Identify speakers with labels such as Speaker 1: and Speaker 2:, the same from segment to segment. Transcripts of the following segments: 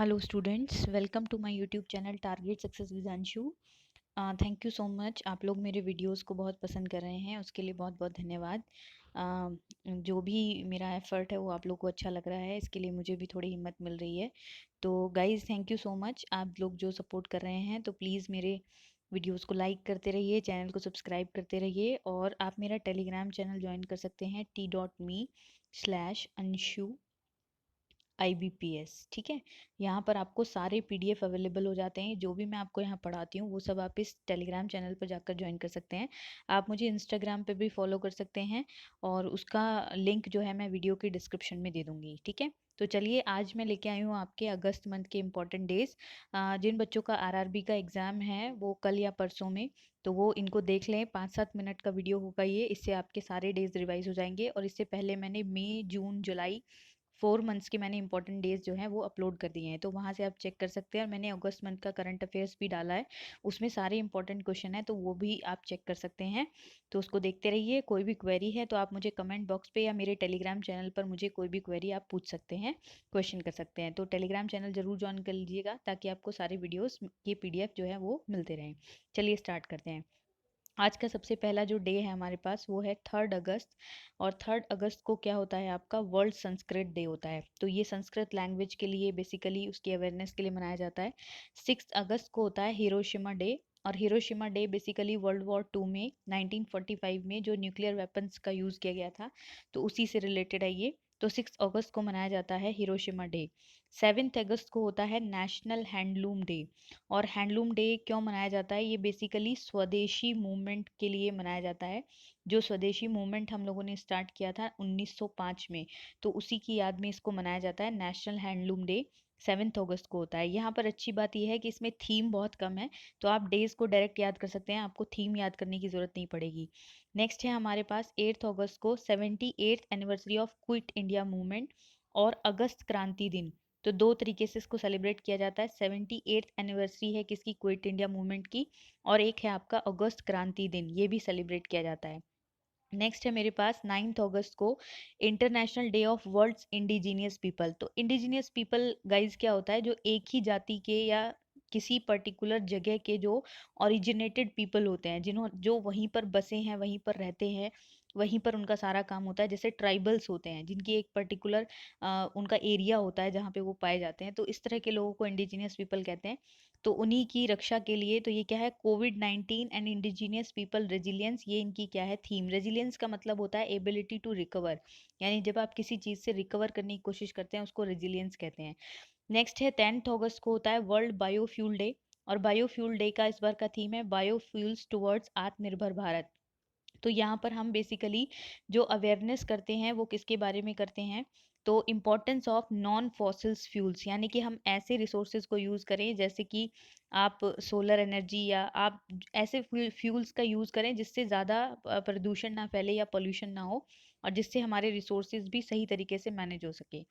Speaker 1: Hello students, welcome to my YouTube channel target success with Anshu. Thank you so much. आप लोग मेरे videos को बहुत पसंद कर रहे हैं, उसके लिए बहुत बहुत धन्यवाद। जो भी मेरा एफर्ट है वो आप लोग को अच्छा लग रहा है, इसके लिए मुझे भी थोड़ी हिम्मत मिल रही है। तो guys, thank you so much. आप लोग जो सपोर्ट कर रहे हैं, तो प्लीज़ मेरे वीडियोस को लाइक करते रहिए, चैनल को सब्सक्राइब करते रहिए, और आप मेरा टेलीग्राम चैनल ज्वाइन कर सकते हैं t.me/anshu IBPS। ठीक है, यहाँ पर आपको सारे PDF अवेलेबल हो जाते हैं। जो भी मैं आपको यहाँ पढ़ाती हूँ वो सब आप इस टेलीग्राम चैनल पर जाकर ज्वाइन कर सकते हैं। आप मुझे इंस्टाग्राम पे भी फॉलो कर सकते हैं, और उसका लिंक जो है मैं वीडियो की डिस्क्रिप्शन में दे दूँगी। ठीक है, तो चलिए, आज मैं लेके आई हूँ आपके अगस्त मंथ के इम्पोर्टेंट डेज। जिन बच्चों का RRB का एग्ज़ाम है वो कल या परसों में, तो वो इनको देख लें। 5-7 मिनट का वीडियो होगा ये, इससे आपके सारे डेज रिवाइज हो जाएंगे। और इससे पहले मैंने मई, जून, जुलाई 4 मंथ्स के मैंने इंपॉर्टेंट डेज जो हैं वो अपलोड कर दिए हैं, तो वहाँ से आप चेक कर सकते हैं। और मैंने अगस्त मंथ का करंट अफेयर्स भी डाला है, उसमें सारे इंपॉर्टेंट क्वेश्चन है, तो वो भी आप चेक कर सकते हैं। तो उसको देखते रहिए। कोई भी क्वेरी है तो आप मुझे कमेंट बॉक्स पे या मेरे टेलीग्राम चैनल पर मुझे कोई भी क्वेरी आप पूछ सकते हैं, क्वेश्चन कर सकते हैं। तो टेलीग्राम चैनल जरूर ज्वाइन कर लीजिएगा, ताकि आपको सारे वीडियोस के PDF जो है वो मिलते रहें। चलिए स्टार्ट करते हैं। आज का सबसे पहला जो डे है हमारे पास वो है 3 अगस्त। और 3 अगस्त को क्या होता है, आपका वर्ल्ड संस्कृत डे होता है। तो ये संस्कृत लैंग्वेज के लिए, बेसिकली उसकी अवेयरनेस के लिए मनाया जाता है। 6 अगस्त को होता है हिरोशिमा डे। और Hiroshima day basically world war 2 में 1945 में जो न्यूक्लियर वेपन्स का यूज़ किया गया था, तो उसी से रिलेटेड है ये। तो 6 अगस्त को मनाया जाता है हिरोशिमा डे। 7 अगस्त को होता है नेशनल हैंडलूम डे। और हैंडलूम डे क्यों मनाया जाता है, ये बेसिकली स्वदेशी मूवमेंट के लिए मनाया जाता है। जो स्वदेशी मूवमेंट हम लोगों ने स्टार्ट किया था 1905 में, तो उसी की याद में इसको मनाया जाता है। नेशनल हैंडलूम डे 7 अगस्त को होता है। यहाँ पर अच्छी बात यह है कि इसमें थीम बहुत कम है, तो आप डेज को डायरेक्ट याद कर सकते हैं, आपको थीम याद करने की ज़रूरत नहीं पड़ेगी। नेक्स्ट है हमारे पास 8 अगस्त को 78th anniversary of quit India movement और अगस्त क्रांति दिन। तो दो तरीके से इसको सेलिब्रेट किया जाता है। 78th एनिवर्सरी है किसकी, क्विट इंडिया मूवमेंट की, और एक है आपका अगस्त क्रांति दिन, ये भी सेलिब्रेट किया जाता है। नेक्स्ट है मेरे पास 9 अगस्त को international day of world's indigenous people. तो इंडिजीनियस पीपल गाइज क्या होता है, जो एक ही जाति के या किसी पर्टिकुलर जगह के जो ओरिजिनेटेड पीपल होते हैं, जिन्हों जो वहीं पर बसे हैं, वहीं पर रहते हैं, वहीं पर उनका सारा काम होता है। जैसे ट्राइबल्स होते हैं जिनकी एक पर्टिकुलर उनका एरिया होता है जहाँ पे वो पाए जाते हैं, तो इस तरह के लोगों को इंडिजीनियस पीपल कहते हैं। तो उन्हीं की रक्षा के लिए, तो ये क्या है, कोविड-19 एंड इंडिजीनियस पीपल रेजिलियंस, ये इनकी क्या है, थीम। रेजिलियंस का मतलब होता है एबिलिटी टू रिकवर, यानी जब आप किसी चीज़ से रिकवर करने की कोशिश करते हैं उसको रेजिलियंस कहते हैं। नेक्स्ट है 10 अगस्त को होता है वर्ल्ड बायोफ्यूल डे। और बायोफ्यूल डे का इस बार का थीम है बायोफ्यूल्स टुवर्ड्स आत्मनिर्भर भारत। तो यहाँ पर हम बेसिकली जो अवेयरनेस करते हैं वो किसके बारे में करते हैं, तो importance of non fossils fuels, यानी कि हम ऐसे रिसोर्सेज को यूज़ करें, जैसे कि आप सोलर एनर्जी, या आप ऐसे फ्यूल्स का यूज़ करें जिससे ज़्यादा प्रदूषण ना फैले या पोल्यूशन ना हो, और जिससे हमारे रिसोर्सेज भी सही तरीके से मैनेज हो सके।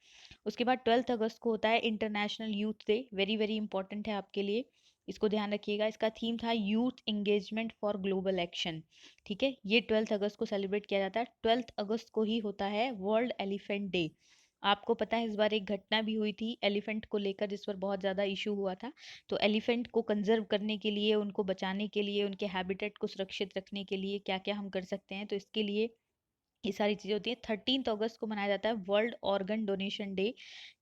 Speaker 1: उसके बाद 12 अगस्त को होता है international youth day. Very very important है आपके लिए, इसको ध्यान रखिएगा। इसका थीम था youth engagement for global action. ठीक है, ये 12 अगस्त को सेलिब्रेट किया जाता है। 12 अगस्त को ही होता है वर्ल्ड एलिफेंट डे। आपको पता है इस बार एक घटना भी हुई थी एलिफेंट को लेकर, जिस पर बहुत ज़्यादा इशू हुआ था। तो एलिफेंट को कंजर्व करने के लिए, उनको बचाने के लिए, उनके हैबिटेट को सुरक्षित रखने के लिए क्या क्या हम कर सकते हैं, तो इसके लिए ये सारी चीज़ें होती हैं। 13 अगस्त को मनाया जाता है वर्ल्ड ऑर्गन डोनेशन डे,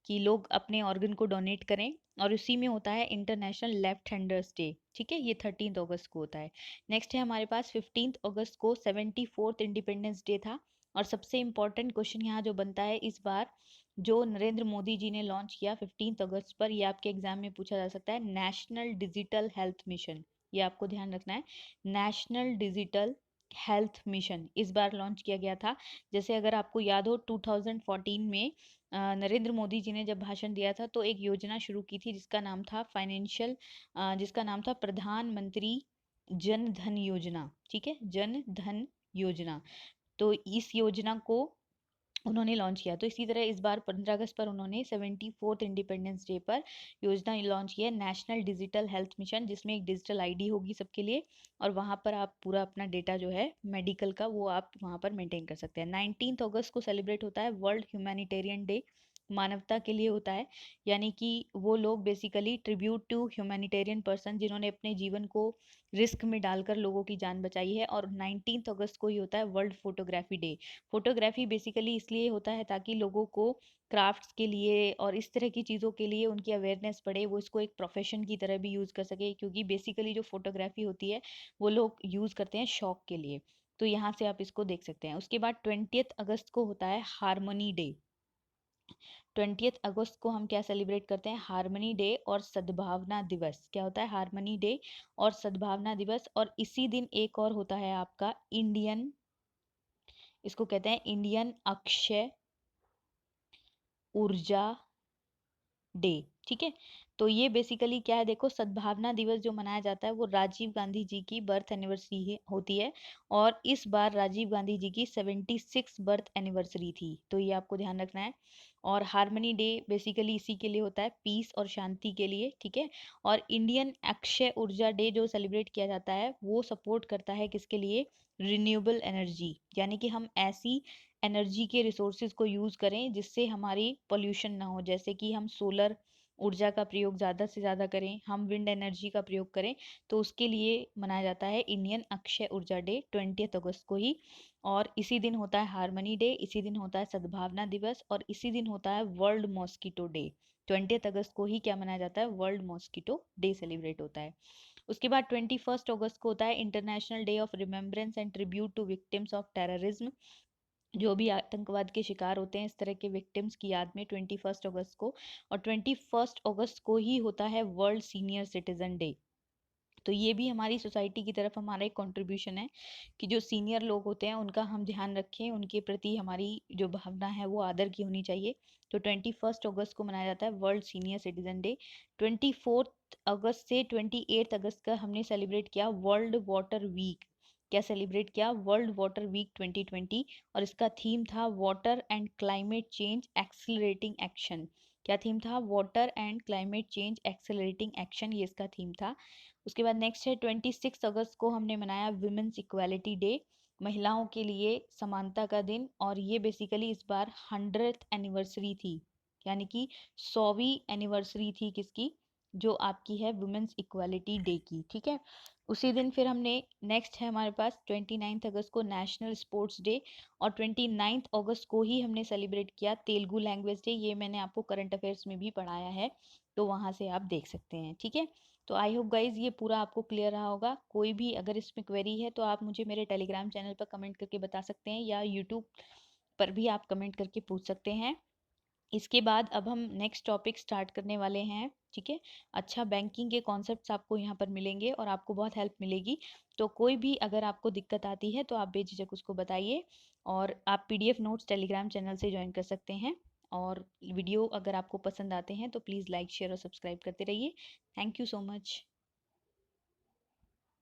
Speaker 1: कि लोग अपने ऑर्गन को डोनेट करें। और उसी में होता है इंटरनेशनल लेफ्ट हैंडर्स डे। ठीक है, ये 13 अगस्त को होता है। नेक्स्ट है हमारे पास 15 अगस्त को 74th इंडिपेंडेंस डे था। और सबसे इम्पोर्टेंट क्वेश्चन यहाँ जो बनता है इस बार, जो नरेंद्र मोदी जी ने लॉन्च किया 15 अगस्त पर, ये आपके एग्जाम में पूछा जा सकता है, नेशनल डिजिटल हेल्थ मिशन। ये आपको ध्यान रखना है, नेशनल डिजिटल हेल्थ मिशन इस बार लॉन्च किया गया था। जैसे अगर आपको याद हो 2014 में नरेंद्र मोदी जी ने जब भाषण दिया था, तो एक योजना शुरू की थी जिसका नाम था जिसका नाम था प्रधानमंत्री जन धन योजना। ठीक है, जन धन योजना। तो इस योजना को उन्होंने लॉन्च किया। तो इसी तरह इस बार 15 अगस्त पर उन्होंने 74th इंडिपेंडेंस डे पर योजना लॉन्च की है, नेशनल डिजिटल हेल्थ मिशन, जिसमें एक डिजिटल आईडी होगी सबके लिए। और वहाँ पर आप पूरा अपना डेटा जो है मेडिकल का, वो आप वहाँ पर मेंटेन कर सकते हैं। 19 अगस्त को सेलिब्रेट होता है वर्ल्ड ह्यूमैनिटेरियन डे। मानवता के लिए होता है, यानी कि वो लोग basically tribute to humanitarian person जिन्होंने अपने जीवन को रिस्क में डालकर लोगों की जान बचाई है। और 19 अगस्त को ही होता है world photography day. Photography basically इसलिए होता है ताकि लोगों को क्राफ्ट्स के लिए और इस तरह की चीज़ों के लिए उनकी अवेयरनेस बढ़े, वो इसको एक प्रोफेशन की तरह भी यूज़ कर सके, क्योंकि बेसिकली जो फोटोग्राफी होती है वो लोग यूज़ करते हैं शौक के लिए। तो यहाँ से आप इसको देख सकते हैं। उसके बाद 20 अगस्त को होता है हारमोनी डे। 20 अगस्त को हम क्या सेलिब्रेट करते हैं? हारमनी डे और सद्भावना दिवस। क्या होता है? हारमनी डे और सद्भावना दिवस। और इसी दिन एक और होता है आपका इंडियन, इसको कहते हैं इंडियन अक्षय ऊर्जा डे। ठीक है, तो ये बेसिकली क्या है, देखो सद्भावना दिवस जो मनाया जाता है वो राजीव गांधी जी की बर्थ एनिवर्सरी होती है। और इस बार राजीव गांधी जी की 76 बर्थ एनिवर्सरी थी, तो ये आपको ध्यान रखना है। और हारमनी डे बेसिकली इसी के लिए होता है, पीस और शांति के लिए। ठीक है, और इंडियन अक्षय ऊर्जा डे जो सेलिब्रेट किया जाता है वो सपोर्ट करता है किसके लिए? रिन्यूएबल एनर्जी, यानी कि हम ऐसी एनर्जी के रिसोर्सेज को यूज करें जिससे हमारी पोल्यूशन ना हो, जैसे कि हम सोलर ऊर्जा का प्रयोग ज़्यादा से ज़्यादा करें, हम विंड एनर्जी का प्रयोग करें। तो उसके लिए मनाया जाता है इंडियन अक्षय ऊर्जा डे 20 अगस्त को ही। और इसी दिन होता है हारमनी डे, इसी दिन होता है सद्भावना दिवस, और इसी दिन होता है वर्ल्ड मॉस्किटो डे। 20 अगस्त को ही क्या मनाया जाता है? वर्ल्ड मॉस्किटो डे सेलिब्रेट होता है। उसके बाद 21 अगस्त को होता है international day of remembrance and tribute to victims of terrorism. जो भी आतंकवाद के शिकार होते हैं इस तरह के विक्टिम्स की याद में 21 अगस्त को। और 21 अगस्त को ही होता है वर्ल्ड सीनियर सिटीजन डे। तो ये भी हमारी सोसाइटी की तरफ हमारा एक कंट्रीब्यूशन है कि जो सीनियर लोग होते हैं उनका हम ध्यान रखें, उनके प्रति हमारी जो भावना है वो आदर की होनी चाहिए। तो 21 अगस्त को मनाया जाता है वर्ल्ड सीनियर सिटीजन डे। 24 अगस्त से 28 अगस्त का हमने सेलिब्रेट किया वर्ल्ड वाटर वीक। क्या सेलिब्रेट किया? World water week 2020। और इसका थीम था water and climate change accelerating action. क्या थीम था? Water and climate change accelerating action, ये इसका थीम था। उसके बाद नेक्स्ट है 26 अगस्त को हमने मनाया विमेंस इक्वालिटी डे, महिलाओं के लिए समानता का दिन। और ये बेसिकली इस बार 100th एनिवर्सरी थी, यानी कि 100वीं एनिवर्सरी थी किसकी? जो आपकी है वुमेन्स इक्वालिटी डे की। ठीक है, उसी दिन फिर हमने नेक्स्ट है हमारे पास 29 अगस्त को नेशनल स्पोर्ट्स डे। और 29 अगस्त को ही हमने सेलिब्रेट किया तेलुगु लैंग्वेज डे। ये मैंने आपको करंट अफेयर्स में भी पढ़ाया है, तो वहाँ से आप देख सकते हैं। ठीक है, तो आई होप गाइज ये पूरा आपको क्लियर रहा होगा। कोई भी अगर इसमें क्वेरी है तो आप मुझे मेरे टेलीग्राम चैनल पर कमेंट करके बता सकते हैं, या यूट्यूब पर भी आप कमेंट करके पूछ सकते हैं। इसके बाद अब हम नेक्स्ट टॉपिक स्टार्ट करने वाले हैं। ठीक है, अच्छा बैंकिंग के कॉन्सेप्ट्स आपको यहाँ पर मिलेंगे और आपको बहुत हेल्प मिलेगी। तो कोई भी अगर आपको दिक्कत आती है तो आप बेझिझक उसको बताइए। और आप पीडीएफ नोट्स टेलीग्राम चैनल से ज्वाइन कर सकते हैं। और वीडियो अगर आपको पसंद आते हैं तो प्लीज़ लाइक शेयर और सब्सक्राइब करते रहिए। Thank you so much.